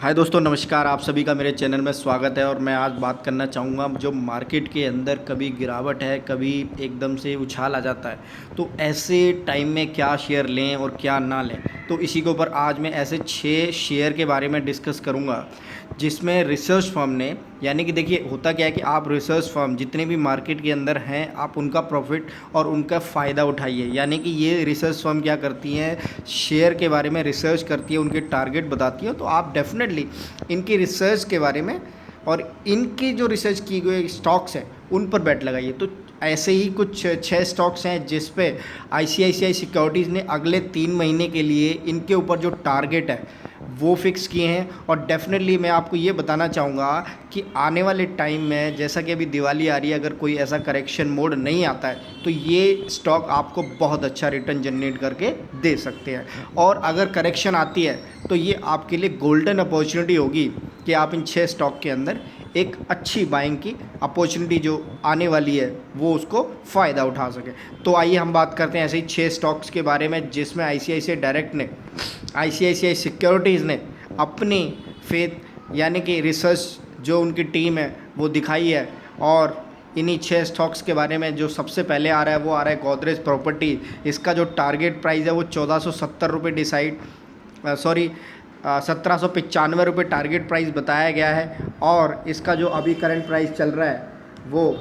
हाय दोस्तों, नमस्कार। आप सभी का मेरे चैनल में स्वागत है। और मैं आज बात करना चाहूँगा जो मार्केट के अंदर कभी गिरावट है, कभी एकदम से उछाल आ जाता है, तो ऐसे टाइम में क्या शेयर लें और क्या ना लें। तो इसी के ऊपर आज मैं ऐसे 6 शेयर के बारे में डिस्कस करूँगा जिसमें रिसर्च फर्म ने, यानी कि देखिए होता क्या है कि आप रिसर्च फर्म जितने भी मार्केट के अंदर हैं, आप उनका प्रॉफिट और उनका फ़ायदा उठाइए। यानी कि ये रिसर्च फर्म क्या करती हैं, शेयर के बारे में रिसर्च करती है, उनके टारगेट बताती है। तो आप डेफिनेटली इनकी रिसर्च के बारे में और इनकी जो रिसर्च की गई स्टॉक्स हैं उन पर बेट लगाइए। तो ऐसे ही कुछ 6 स्टॉक्स हैं जिस पे आईसीआईसीआई सिक्योरिटीज़ ने अगले 3 महीने के लिए इनके ऊपर जो टारगेट है वो फिक्स किए हैं। और डेफिनेटली मैं आपको ये बताना चाहूँगा कि आने वाले टाइम में, जैसा कि अभी दिवाली आ रही है, अगर कोई ऐसा करेक्शन मोड नहीं आता है तो ये स्टॉक आपको बहुत अच्छा रिटर्न जनरेट करके दे सकते हैं। और अगर करेक्शन आती है तो ये आपके लिए गोल्डन अपॉर्चुनिटी होगी कि आप इन 6 स्टॉक के अंदर एक अच्छी बाइंग की अपॉर्चुनिटी जो आने वाली है वो उसको फ़ायदा उठा सके। तो आइए हम बात करते हैं ऐसे ही 6 स्टॉक्स के बारे में जिसमें आईसीआईसीआई डायरेक्ट ने, आईसीआईसीआई सिक्योरिटीज़ ने अपनी फेथ यानी कि रिसर्च जो उनकी टीम है वो दिखाई है। और इन्हीं 6 स्टॉक्स के बारे में जो सबसे पहले आ रहा है वो आ रहा है गोदरेज प्रॉपर्टी। इसका जो टारगेट प्राइस है वो 1470 रुपये डिसाइड, सॉरी 1795 रुपये टारगेट प्राइस बताया गया है। और इसका जो अभी करंट प्राइस चल रहा है वो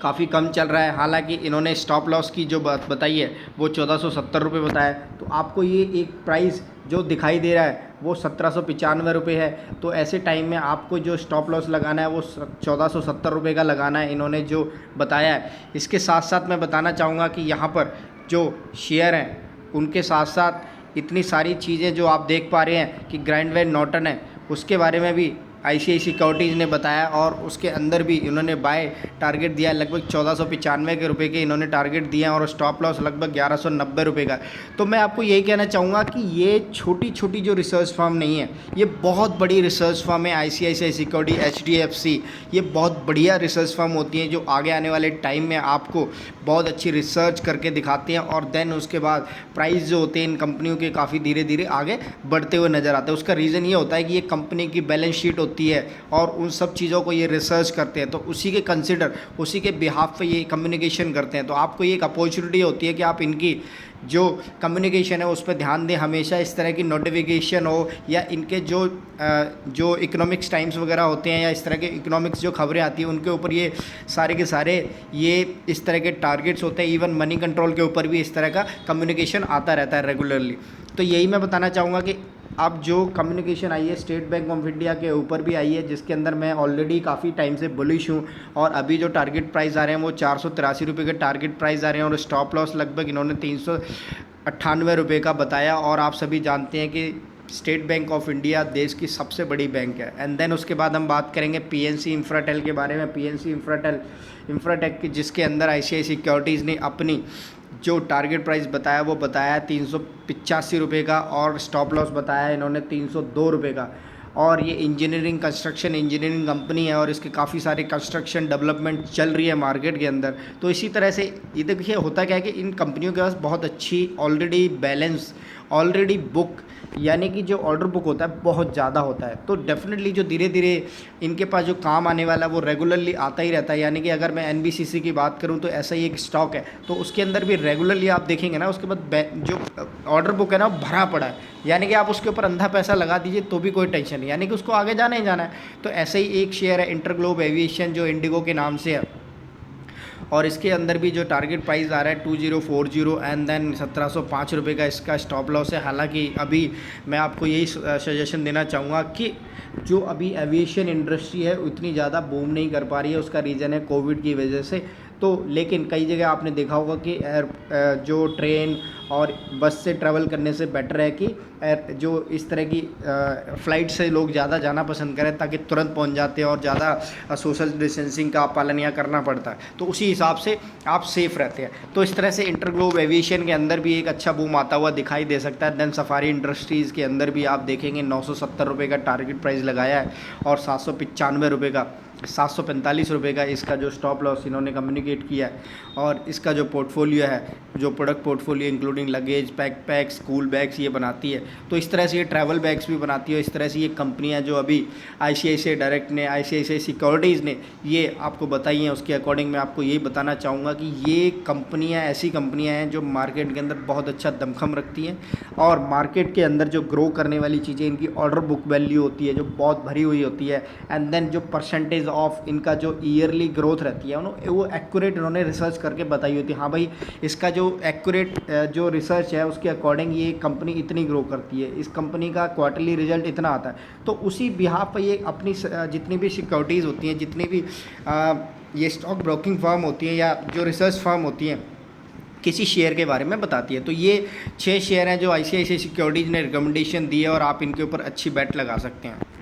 काफ़ी कम चल रहा है। हालांकि इन्होंने स्टॉप लॉस की जो बात बताई है वो 1470 रुपये बताया। तो आपको ये एक प्राइस जो दिखाई दे रहा है वो 1795 रुपये है। तो ऐसे टाइम में आपको जो स्टॉप लॉस लगाना है वो 1470 रुपये का लगाना है, इन्होंने जो बताया है। इसके साथ साथ मैं बताना चाहूँगा कि यहाँ पर जो शेयर हैं उनके साथ साथ इतनी सारी चीज़ें जो आप देख पा रहे हैं कि ग्राइंडवेयर नॉर्टन है, उसके बारे में भी आईसीआईसीआई सिक्योरिटीज़ ने बताया। और उसके अंदर भी इन्होंने बाय टारगेट दिया है लगभग 1495 के इन्होंने टारगेट दिया है और स्टॉप लॉस लगभग 1190 का। तो मैं आपको यही कहना चाहूँगा कि ये छोटी छोटी जो रिसर्च फर्म नहीं है, ये बहुत बड़ी रिसर्च फर्म है। आईसीआईसीआई सिक्योरिटी, एचडीएफसी, ये बहुत बढ़िया रिसर्च फर्म होती हैं जो आगे आने वाले टाइम में आपको बहुत अच्छी रिसर्च करके दिखाते हैं। और देन उसके बाद प्राइस जो होते हैं इन कंपनियों के काफ़ी धीरे धीरे आगे बढ़ते हुए नज़र आते हैं। उसका रीज़न ये होता है कि ये कंपनी की बैलेंस शीट होती है और उन सब चीज़ों को ये रिसर्च करते हैं, तो उसी के कंसिडर, उसी के बिहाफ पे ये कम्युनिकेशन करते हैं। तो आपको ये एक अपॉर्चुनिटी होती है कि आप इनकी जो कम्युनिकेशन है उस पर ध्यान दें। हमेशा इस तरह की नोटिफिकेशन हो या इनके जो इकोनॉमिक्स टाइम्स वगैरह होते हैं या इस तरह के इकोनॉमिक्स जो खबरें आती हैं उनके ऊपर ये सारे के सारे ये इस तरह के टारगेट्स होते हैं। इवन मनी कंट्रोल के ऊपर भी इस तरह का कम्युनिकेशन आता रहता है रेगुलरली। तो यही मैं बताना चाहूँगा कि अब जो कम्युनिकेशन आई है स्टेट बैंक ऑफ इंडिया के ऊपर भी आई है, जिसके अंदर मैं ऑलरेडी काफ़ी टाइम से बुलिश हूँ। और अभी जो टारगेट प्राइस आ रहे हैं वो 483 रुपये के टारगेट प्राइस आ रहे हैं और स्टॉप लॉस लगभग इन्होंने 398 रुपये का बताया। और आप सभी जानते हैं कि स्टेट बैंक ऑफ इंडिया देश की सबसे बड़ी बैंक है। एंड देन उसके बाद हम बात करेंगे पीएनसी इंफ्राटेल के बारे में। पीएनसी इंफ्राटेक की जिसके अंदर आईसीआईसीआई सिक्योरिटीज़ ने अपनी जो टारगेट प्राइस बताया वो बताया 385 रुपये का और स्टॉप लॉस बताया इन्होंने 302 रुपये का। और ये इंजीनियरिंग कंस्ट्रक्शन इंजीनियरिंग कंपनी है और इसके काफ़ी सारे कंस्ट्रक्शन डेवलपमेंट चल रही है मार्केट के अंदर। तो इसी तरह से ये देखिए होता क्या है कि इन कंपनियों के पास बहुत अच्छी ऑलरेडी बैलेंस, ऑलरेडी बुक, यानी कि जो ऑर्डर बुक होता है बहुत ज़्यादा होता है। तो डेफिनेटली जो धीरे धीरे इनके पास जो काम आने वाला है वो रेगुलरली आता ही रहता है। यानी कि अगर मैं एनबीसीसी की बात करूं तो ऐसा ही एक स्टॉक है, तो उसके अंदर भी रेगुलरली आप देखेंगे ना उसके बाद जो ऑर्डर बुक है ना वो भरा पड़ा है। यानी कि आप उसके ऊपर अंधा पैसा लगा दीजिए तो भी कोई टेंशन नहीं, यानी कि उसको आगे जाना ही जाना है। तो ऐसे ही एक शेयर है इंटरग्लोब एविएशन जो इंडिगो के नाम से है और इसके अंदर भी जो टारगेट प्राइस आ रहा है 2040 एंड देन 1705 रुपये का इसका स्टॉप लॉस है। हालांकि अभी मैं आपको यही सजेशन देना चाहूँगा कि जो अभी एविएशन इंडस्ट्री है उतनी ज़्यादा बूम नहीं कर पा रही है, उसका रीज़न है कोविड की वजह से। तो लेकिन कई जगह आपने देखा होगा कि जो ट्रेन और बस से ट्रैवल करने से बेटर है कि जो इस तरह की फ़्लाइट से लोग ज़्यादा जाना पसंद करें ताकि तुरंत पहुंच जाते हैं और ज़्यादा सोशल डिस्टेंसिंग का पालन यहाँ करना पड़ता है, तो उसी हिसाब से आप सेफ़ रहते हैं। तो इस तरह से इंटरग्लोब एविएशन के अंदर भी एक अच्छा बूम आता हुआ दिखाई दे सकता है। देन सफारी इंडस्ट्रीज़ के अंदर भी आप देखेंगे 970 रुपये का टारगेट प्राइस लगाया है और 795 रुपये का ₹745 का इसका जो स्टॉप लॉस इन्होंने कम्युनिकेट किया है। और इसका जो पोर्टफोलियो है, जो product portfolio including luggage, backpack, school bags ये बनाती है। तो इस तरह से ये ट्रैवल बैग्स भी बनाती है। इस तरह से ये कंपनियां जो अभी ICICI डायरेक्ट ने, ICICI सिक्योरिटीज़ ने ये आपको बताई हैं, उसके अकॉर्डिंग मैं आपको यही बताना चाहूँगा कि ये कंपनियाँ ऐसी कंपनियाँ हैं जो मार्केट के अंदर बहुत अच्छा दमखम रखती हैं। और मार्केट के अंदर जो ग्रो करने वाली चीज़ें, इनकी ऑर्डर बुक वैल्यू होती है जो बहुत भरी हुई होती है। एंड देन जो परसेंटेज ऑफ इनका जो ईयरली ग्रोथ रहती है उन्होंने वो एक्यूरेट इन्होंने रिसर्च करके बताई होती है। हाँ भाई, इसका जो एक्यूरेट जो रिसर्च है उसके अकॉर्डिंग ये कंपनी इतनी ग्रो करती है, इस कंपनी का क्वार्टरली रिजल्ट इतना आता है। तो उसी बिहाफ पर ये अपनी जितनी भी सिक्योरिटीज़ होती हैं, जितनी भी ये स्टॉक ब्रोकिंग फर्म होती हैं या जो रिसर्च फर्म होती हैं, किसी शेयर के बारे में बताती है। तो ये 6 शेयर हैं जो ICICI सिक्योरिटीज़ ने रिकमेंडेशन दी है और आप इनके ऊपर अच्छी बेट लगा सकते हैं।